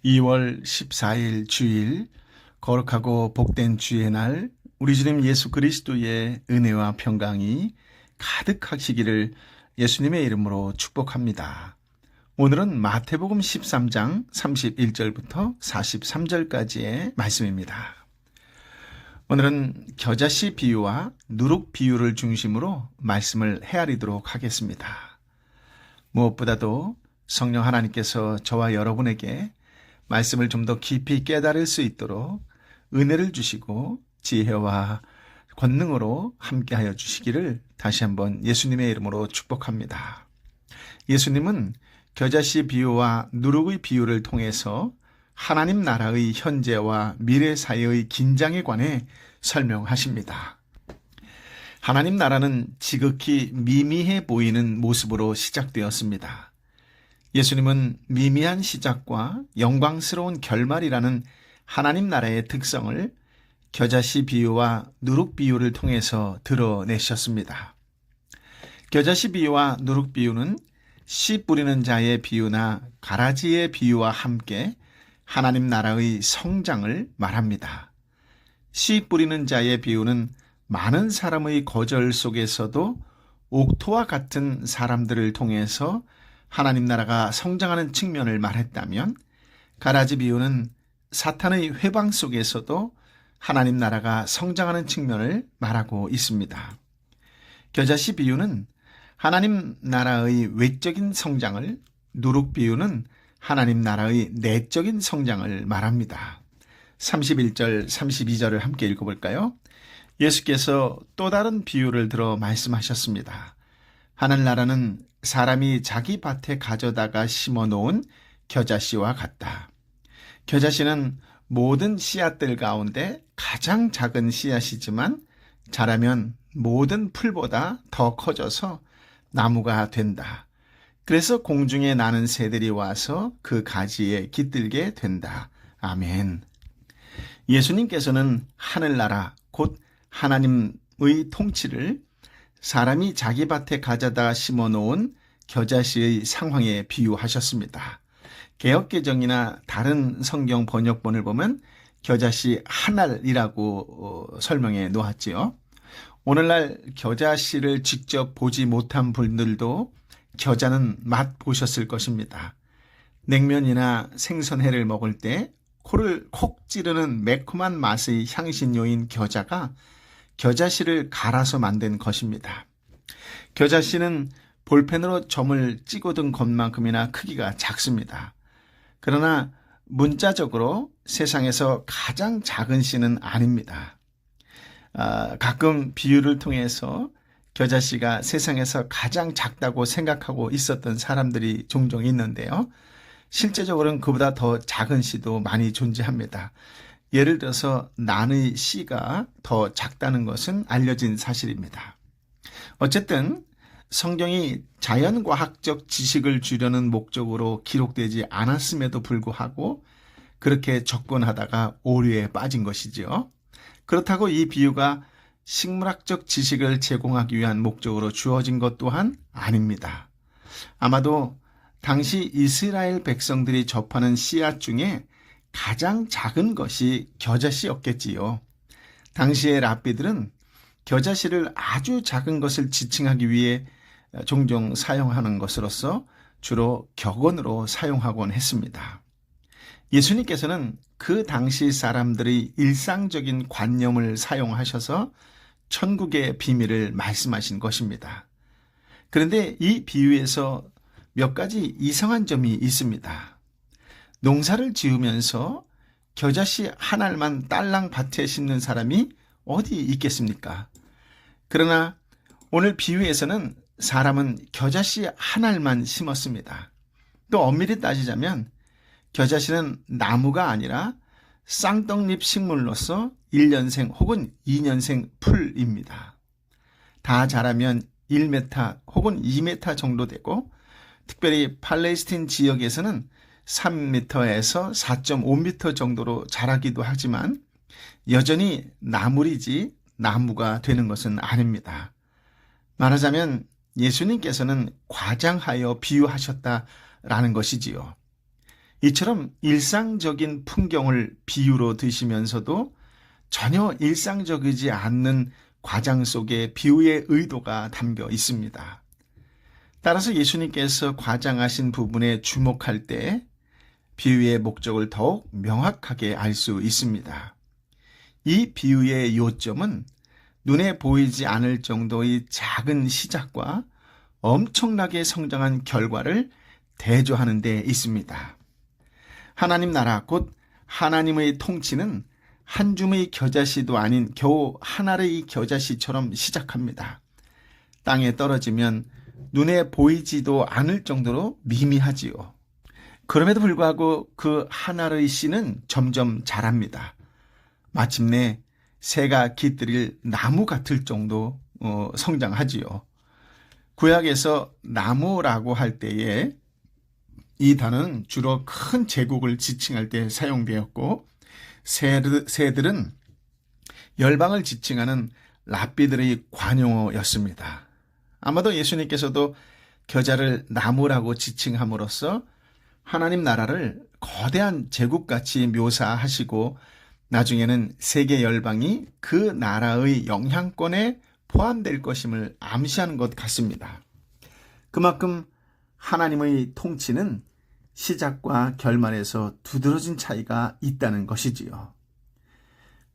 2월 14일 주일, 거룩하고 복된 주의 날, 우리 주님 예수 그리스도의 은혜와 평강이 가득하시기를 예수님의 이름으로 축복합니다. 오늘은 마태복음 13장 31절부터 43절까지의 말씀입니다. 오늘은 겨자씨 비유와 누룩 비유를 중심으로 말씀을 헤아리도록 하겠습니다. 무엇보다도 성령 하나님께서 저와 여러분에게 말씀을 좀 더 깊이 깨달을 수 있도록 은혜를 주시고 지혜와 권능으로 함께하여 주시기를 다시 한번 예수님의 이름으로 축복합니다. 예수님은 겨자씨 비유와 누룩의 비유를 통해서 하나님 나라의 현재와 미래 사이의 긴장에 관해 설명하십니다. 하나님 나라는 지극히 미미해 보이는 모습으로 시작되었습니다. 예수님은 미미한 시작과 영광스러운 결말이라는 하나님 나라의 특성을 겨자씨 비유와 누룩 비유를 통해서 드러내셨습니다. 겨자씨 비유와 누룩 비유는 씨 뿌리는 자의 비유나 가라지의 비유와 함께 하나님 나라의 성장을 말합니다. 씨 뿌리는 자의 비유는 많은 사람의 거절 속에서도 옥토와 같은 사람들을 통해서 하나님 나라가 성장하는 측면을 말했다면, 가라지 비유는 사탄의 회방 속에서도 하나님 나라가 성장하는 측면을 말하고 있습니다. 겨자씨 비유는 하나님 나라의 외적인 성장을, 누룩 비유는 하나님 나라의 내적인 성장을 말합니다. 31절, 32절을 함께 읽어볼까요? 예수께서 또 다른 비유를 들어 말씀하셨습니다. 하늘나라는 사람이 자기 밭에 가져다가 심어놓은 겨자씨와 같다. 겨자씨는 모든 씨앗들 가운데 가장 작은 씨앗이지만 자라면 모든 풀보다 더 커져서 나무가 된다. 그래서 공중에 나는 새들이 와서 그 가지에 깃들게 된다. 아멘. 예수님께서는 하늘나라, 곧 하나님의 통치를 사람이 자기 밭에 가져다 심어놓은 겨자씨의 상황에 비유하셨습니다. 개역개정이나 다른 성경 번역본을 보면 겨자씨 하늘이라고 설명해 놓았지요. 오늘날 겨자씨를 직접 보지 못한 분들도 겨자는 맛보셨을 것입니다. 냉면이나 생선회를 먹을 때 코를 콕 찌르는 매콤한 맛의 향신료인 겨자가 겨자씨를 갈아서 만든 것입니다. 겨자씨는 볼펜으로 점을 찍어둔 것만큼이나 크기가 작습니다. 그러나 문자적으로 세상에서 가장 작은 씨는 아닙니다. 가끔 비유를 통해서 겨자씨가 세상에서 가장 작다고 생각하고 있었던 사람들이 종종 있는데요. 실제적으로는 그보다 더 작은 씨도 많이 존재합니다. 예를 들어서 난의 씨가 더 작다는 것은 알려진 사실입니다. 어쨌든 성경이 자연과학적 지식을 주려는 목적으로 기록되지 않았음에도 불구하고 그렇게 접근하다가 오류에 빠진 것이죠. 그렇다고 이 비유가 식물학적 지식을 제공하기 위한 목적으로 주어진 것 또한 아닙니다. 아마도 당시 이스라엘 백성들이 접하는 씨앗 중에 가장 작은 것이 겨자씨였겠지요. 당시의 랍비들은 겨자씨를 아주 작은 것을 지칭하기 위해 종종 사용하는 것으로서 주로 격언으로 사용하곤 했습니다. 예수님께서는 그 당시 사람들의 일상적인 관념을 사용하셔서 천국의 비밀을 말씀하신 것입니다. 그런데 이 비유에서 몇 가지 이상한 점이 있습니다. 농사를 지으면서 겨자씨 한 알만 딸랑 밭에 심는 사람이 어디 있겠습니까? 그러나 오늘 비유에서는 사람은 겨자씨 한 알만 심었습니다. 또 엄밀히 따지자면 겨자씨는 나무가 아니라 쌍떡잎 식물로서 1년생 혹은 2년생 풀입니다. 다 자라면 1m 혹은 2m 정도 되고, 특별히 팔레스틴 지역에서는 3m에서 4.5m 정도로 자라기도 하지만 여전히 나물이지 나무가 되는 것은 아닙니다. 말하자면 예수님께서는 과장하여 비유하셨다라는 것이지요. 이처럼 일상적인 풍경을 비유로 드시면서도 전혀 일상적이지 않는 과장 속에 비유의 의도가 담겨 있습니다. 따라서 예수님께서 과장하신 부분에 주목할 때 비유의 목적을 더욱 명확하게 알 수 있습니다. 이 비유의 요점은 눈에 보이지 않을 정도의 작은 시작과 엄청나게 성장한 결과를 대조하는 데 있습니다. 하나님 나라 곧 하나님의 통치는 한 줌의 겨자씨도 아닌 겨우 한 알의 겨자씨처럼 시작합니다. 땅에 떨어지면 눈에 보이지도 않을 정도로 미미하지요. 그럼에도 불구하고 그 한 알의 씨는 점점 자랍니다. 마침내 새가 깃들일 나무 같을 정도 성장하지요. 구약에서 나무라고 할 때에 이 단어는 주로 큰 제국을 지칭할 때 사용되었고, 새들은 열방을 지칭하는 랍비들의 관용어였습니다. 아마도 예수님께서도 겨자를 나무라고 지칭함으로써 하나님 나라를 거대한 제국같이 묘사하시고 나중에는 세계 열방이 그 나라의 영향권에 포함될 것임을 암시하는 것 같습니다. 그만큼 하나님의 통치는 시작과 결말에서 두드러진 차이가 있다는 것이지요.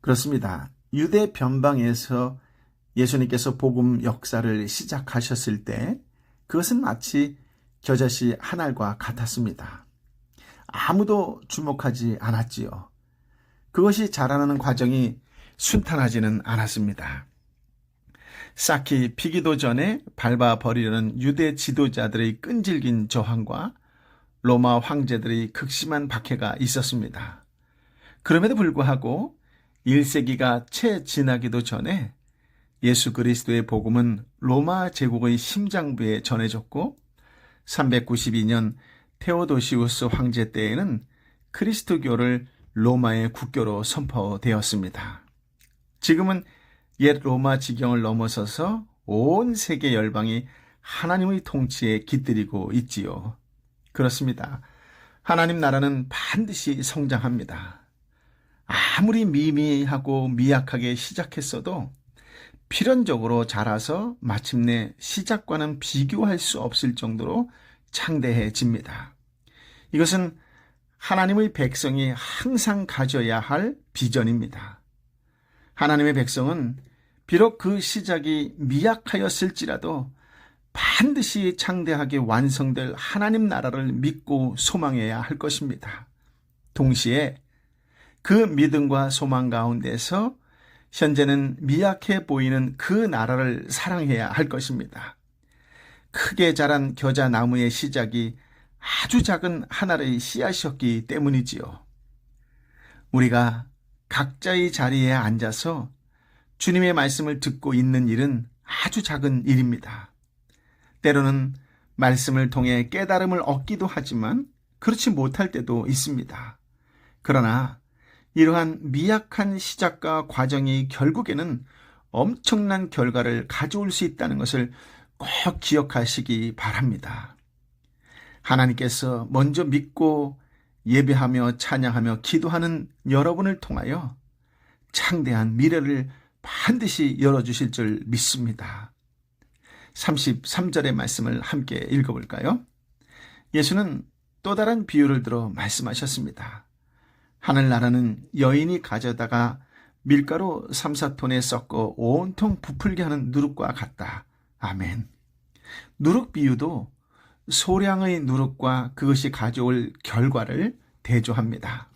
그렇습니다. 유대 변방에서 예수님께서 복음 역사를 시작하셨을 때 그것은 마치 겨자씨 한 알과 같았습니다. 아무도 주목하지 않았지요. 그것이 자라나는 과정이 순탄하지는 않았습니다. 싹이 피기도 전에 밟아버리려는 유대 지도자들의 끈질긴 저항과 로마 황제들의 극심한 박해가 있었습니다. 그럼에도 불구하고 1세기가 채 지나기도 전에 예수 그리스도의 복음은 로마 제국의 심장부에 전해졌고 392년 테오도시우스 황제 때에는 그리스도교를 로마의 국교로 선포되었습니다. 지금은 옛 로마 지경을 넘어서서 온 세계 열방이 하나님의 통치에 깃들이고 있지요. 그렇습니다. 하나님 나라는 반드시 성장합니다. 아무리 미미하고 미약하게 시작했어도 필연적으로 자라서 마침내 시작과는 비교할 수 없을 정도로 창대해집니다. 이것은 하나님의 백성이 항상 가져야 할 비전입니다. 하나님의 백성은 비록 그 시작이 미약하였을지라도 반드시 창대하게 완성될 하나님 나라를 믿고 소망해야 할 것입니다. 동시에 그 믿음과 소망 가운데서 현재는 미약해 보이는 그 나라를 사랑해야 할 것입니다. 크게 자란 겨자 나무의 시작이 아주 작은 하나의 씨앗이었기 때문이지요. 우리가 각자의 자리에 앉아서 주님의 말씀을 듣고 있는 일은 아주 작은 일입니다. 때로는 말씀을 통해 깨달음을 얻기도 하지만 그렇지 못할 때도 있습니다. 그러나 이러한 미약한 시작과 과정이 결국에는 엄청난 결과를 가져올 수 있다는 것을 꼭 기억하시기 바랍니다. 하나님께서 먼저 믿고 예배하며 찬양하며 기도하는 여러분을 통하여 창대한 미래를 반드시 열어주실 줄 믿습니다. 33절의 말씀을 함께 읽어볼까요? 예수는 또 다른 비유를 들어 말씀하셨습니다. 하늘나라는 여인이 가져다가 밀가루 3-4톤에 섞어 온통 부풀게 하는 누룩과 같다. 아멘. 누룩 비유도 소량의 누룩과 그것이 가져올 결과를 대조합니다.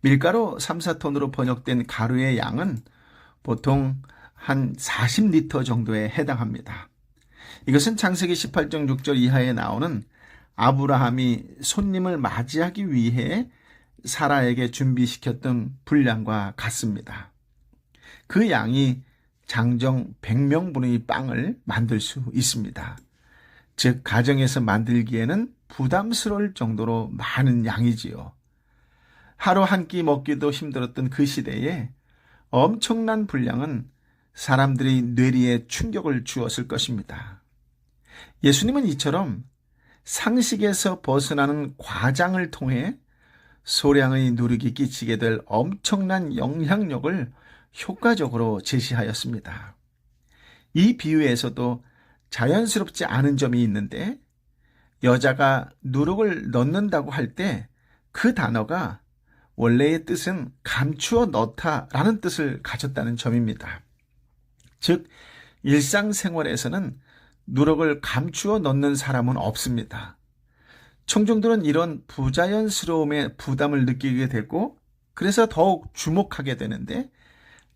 밀가루 3-4톤으로 번역된 가루의 양은 보통 한 40리터 정도에 해당합니다. 이것은 창세기 18장 6절 이하에 나오는 아브라함이 손님을 맞이하기 위해 사라에게 준비시켰던 분량과 같습니다. 그 양이 장정 100명분의 빵을 만들 수 있습니다. 즉 가정에서 만들기에는 부담스러울 정도로 많은 양이지요. 하루 한 끼 먹기도 힘들었던 그 시대에 엄청난 분량은 사람들의 뇌리에 충격을 주었을 것입니다. 예수님은 이처럼 상식에서 벗어나는 과장을 통해 소량의 누룩이 끼치게 될 엄청난 영향력을 효과적으로 제시하였습니다. 이 비유에서도 자연스럽지 않은 점이 있는데, 여자가 누룩을 넣는다고 할 때 그 단어가 원래의 뜻은 감추어 넣다라는 뜻을 가졌다는 점입니다. 즉, 일상생활에서는 누룩을 감추어 넣는 사람은 없습니다. 청중들은 이런 부자연스러움에 부담을 느끼게 되고, 그래서 더욱 주목하게 되는데,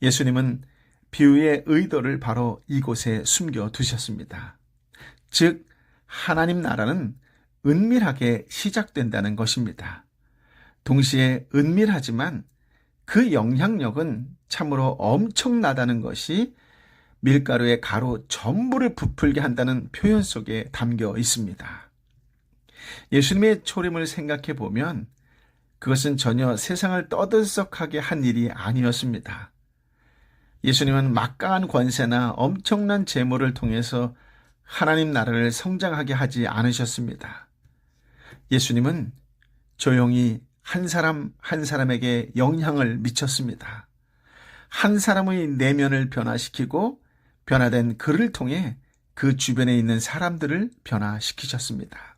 예수님은 비유의 의도를 바로 이곳에 숨겨 두셨습니다. 즉, 하나님 나라는 은밀하게 시작된다는 것입니다. 동시에 은밀하지만 그 영향력은 참으로 엄청나다는 것이 밀가루의 가루 전부를 부풀게 한다는 표현 속에 담겨 있습니다. 예수님의 초림을 생각해 보면 그것은 전혀 세상을 떠들썩하게 한 일이 아니었습니다. 예수님은 막강한 권세나 엄청난 재물을 통해서 하나님 나라를 성장하게 하지 않으셨습니다. 예수님은 조용히 한 사람 한 사람에게 영향을 미쳤습니다. 한 사람의 내면을 변화시키고 변화된 그를 통해 그 주변에 있는 사람들을 변화시키셨습니다.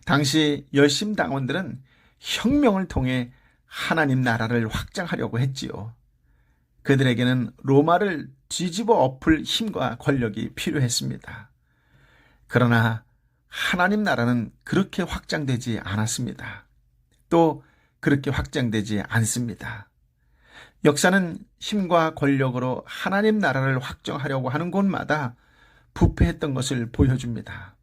당시 열심당원들은 혁명을 통해 하나님 나라를 확장하려고 했지요. 그들에게는 로마를 뒤집어 엎을 힘과 권력이 필요했습니다. 그러나 하나님 나라는 그렇게 확장되지 않았습니다. 또 그렇게 확장되지 않습니다. 역사는 힘과 권력으로 하나님 나라를 확정하려고 하는 곳마다 부패했던 것을 보여줍니다.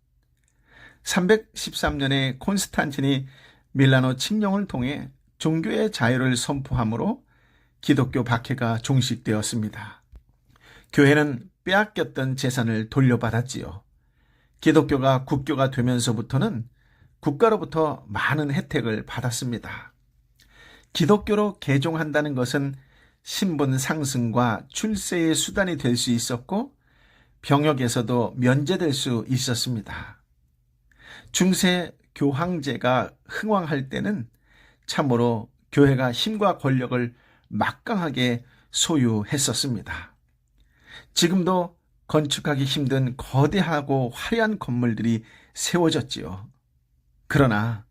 313년에 콘스탄틴이 밀라노 칙령을 통해 종교의 자유를 선포함으로 기독교 박해가 종식되었습니다. 교회는 빼앗겼던 재산을 돌려받았지요. 기독교가 국교가 되면서부터는 국가로부터 많은 혜택을 받았습니다. 기독교로 개종한다는 것은 신분 상승과 출세의 수단이 될 수 있었고, 병역에서도 면제될 수 있었습니다. 중세 교황제가 흥왕할 때는 참으로 교회가 힘과 권력을 막강하게 소유했었습니다. 지금도 건축하기 힘든 거대하고 화려한 건물들이 세워졌지요. 그러나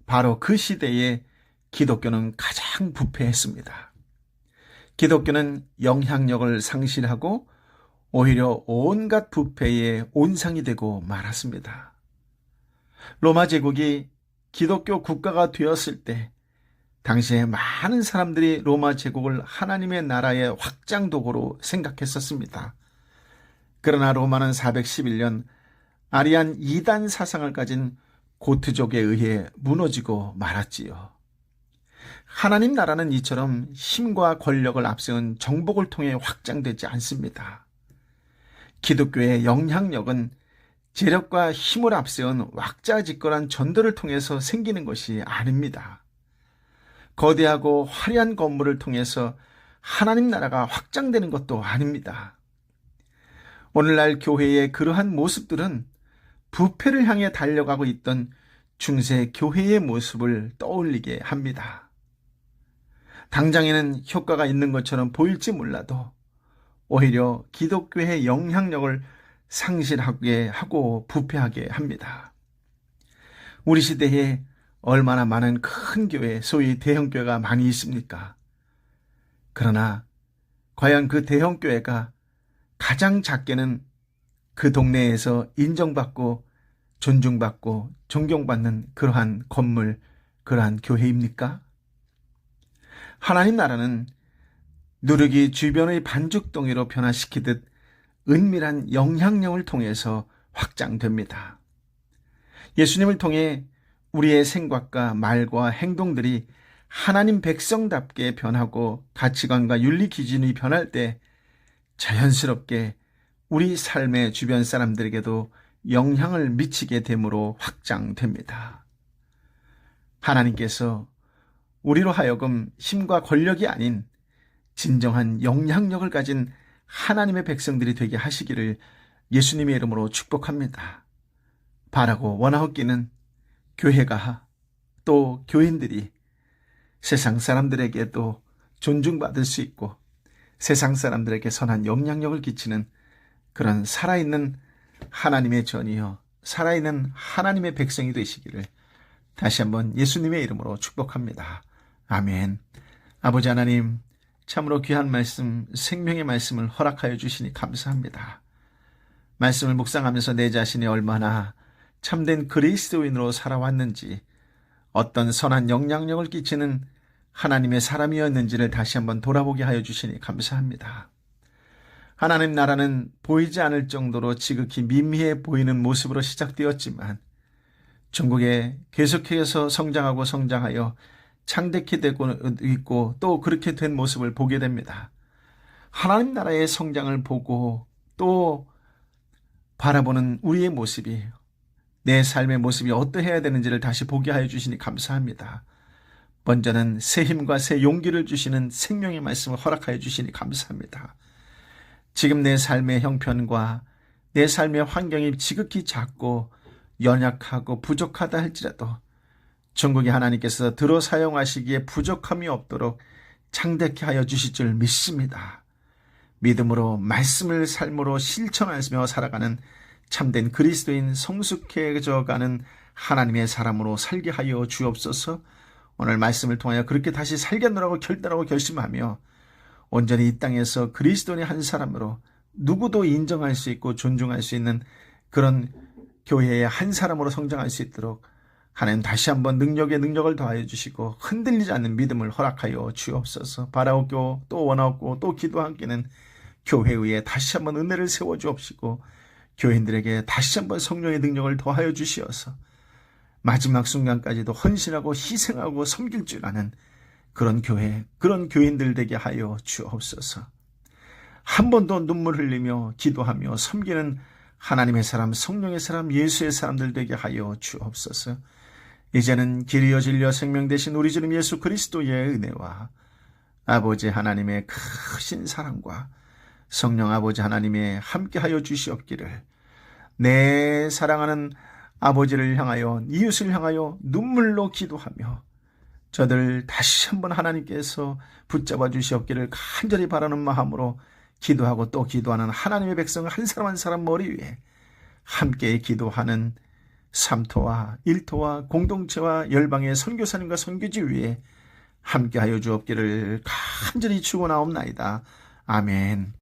바로 그 시대에 기독교는 가장 부패했습니다. 기독교는 영향력을 상실하고 오히려 온갖 부패의 온상이 되고 말았습니다. 로마 제국이 기독교 국가가 되었을 때 당시에 많은 사람들이 로마 제국을 하나님의 나라의 확장 도구로 생각했었습니다. 그러나 로마는 411년 아리안 이단 사상을 가진 고트족에 의해 무너지고 말았지요. 하나님 나라는 이처럼 힘과 권력을 앞세운 정복을 통해 확장되지 않습니다. 기독교의 영향력은 재력과 힘을 앞세운 왁자지껄한 전도를 통해서 생기는 것이 아닙니다. 거대하고 화려한 건물을 통해서 하나님 나라가 확장되는 것도 아닙니다. 오늘날 교회의 그러한 모습들은 부패를 향해 달려가고 있던 중세 교회의 모습을 떠올리게 합니다. 당장에는 효과가 있는 것처럼 보일지 몰라도 오히려 기독교의 영향력을 상실하게 하고 부패하게 합니다. 우리 시대에 얼마나 많은 큰 교회, 소위 대형교회가 많이 있습니까? 그러나 과연 그 대형교회가 가장 작게는 그 동네에서 인정받고 존중받고 존경받는 그러한 건물, 그러한 교회입니까? 하나님 나라는 누룩이 주변의 반죽덩이로 변화시키듯 은밀한 영향력을 통해서 확장됩니다. 예수님을 통해 우리의 생각과 말과 행동들이 하나님 백성답게 변하고 가치관과 윤리 기준이 변할 때 자연스럽게 우리 삶의 주변 사람들에게도 영향을 미치게 됨으로 확장됩니다. 하나님께서 우리로 하여금 힘과 권력이 아닌 진정한 영향력을 가진 하나님의 백성들이 되게 하시기를 예수님의 이름으로 축복합니다. 바라고 원하옵기는 교회가 또 교인들이 세상 사람들에게도 존중받을 수 있고 세상 사람들에게 선한 영향력을 끼치는 그런 살아있는 하나님의 전이요 살아있는 하나님의 백성이 되시기를 다시 한번 예수님의 이름으로 축복합니다. 아멘. 아버지 하나님, 참으로 귀한 말씀, 생명의 말씀을 허락하여 주시니 감사합니다. 말씀을 묵상하면서 내 자신이 얼마나 참된 그리스도인으로 살아왔는지, 어떤 선한 영향력을 끼치는 하나님의 사람이었는지를 다시 한번 돌아보게 하여 주시니 감사합니다. 하나님 나라는 보이지 않을 정도로 지극히 미미해 보이는 모습으로 시작되었지만 전국에 계속해서 성장하여 창대케 되고 있고 또 그렇게 된 모습을 보게 됩니다. 하나님 나라의 성장을 보고 또 바라보는 우리의 모습이, 내 삶의 모습이 어떠해야 되는지를 다시 보게 하여 주시니 감사합니다. 먼저는 새 힘과 새 용기를 주시는 생명의 말씀을 허락하여 주시니 감사합니다. 지금 내 삶의 형편과 내 삶의 환경이 지극히 작고 연약하고 부족하다 할지라도 전국의 하나님께서 들어 사용하시기에 부족함이 없도록 창대케 하여 주실 줄 믿습니다. 믿음으로 말씀을 삶으로 실천하며 살아가는 참된 그리스도인 성숙해져가는 하나님의 사람으로 살게 하여 주옵소서. 오늘 말씀을 통하여 그렇게 다시 살겠노라고 결단하고 결심하며 온전히 이 땅에서 그리스도인의 한 사람으로 누구도 인정할 수 있고 존중할 수 있는 그런 교회의 한 사람으로 성장할 수 있도록 하나님 다시 한번 능력에 능력을 더하여 주시고 흔들리지 않는 믿음을 허락하여 주옵소서. 바라옵고 또 원하옵고 또 기도하기는 교회 위에 다시 한번 은혜를 세워 주옵시고 교인들에게 다시 한번 성령의 능력을 더하여 주시어서 마지막 순간까지도 헌신하고 희생하고 섬길 줄 아는 그런 교회, 그런 교인들 되게 하여 주옵소서. 한 번도 눈물 흘리며 기도하며 섬기는 하나님의 사람, 성령의 사람, 예수의 사람들 되게 하여 주옵소서. 이제는 길이여 진리여 생명 되신 우리 주님 예수 그리스도의 은혜와 아버지 하나님의 크신 사랑과 성령 아버지 하나님의 함께하여 주시옵기를, 내 사랑하는 아버지를 향하여 이웃을 향하여 눈물로 기도하며 저들 다시 한번 하나님께서 붙잡아 주시옵기를 간절히 바라는 마음으로 기도하고 또 기도하는 하나님의 백성을 한 사람 한 사람 머리 위에 함께 기도하는 삼토와 일토와 공동체와 열방의 선교사님과 선교지 위에 함께하여 주옵기를 간절히 축원하옵나이다. 아멘.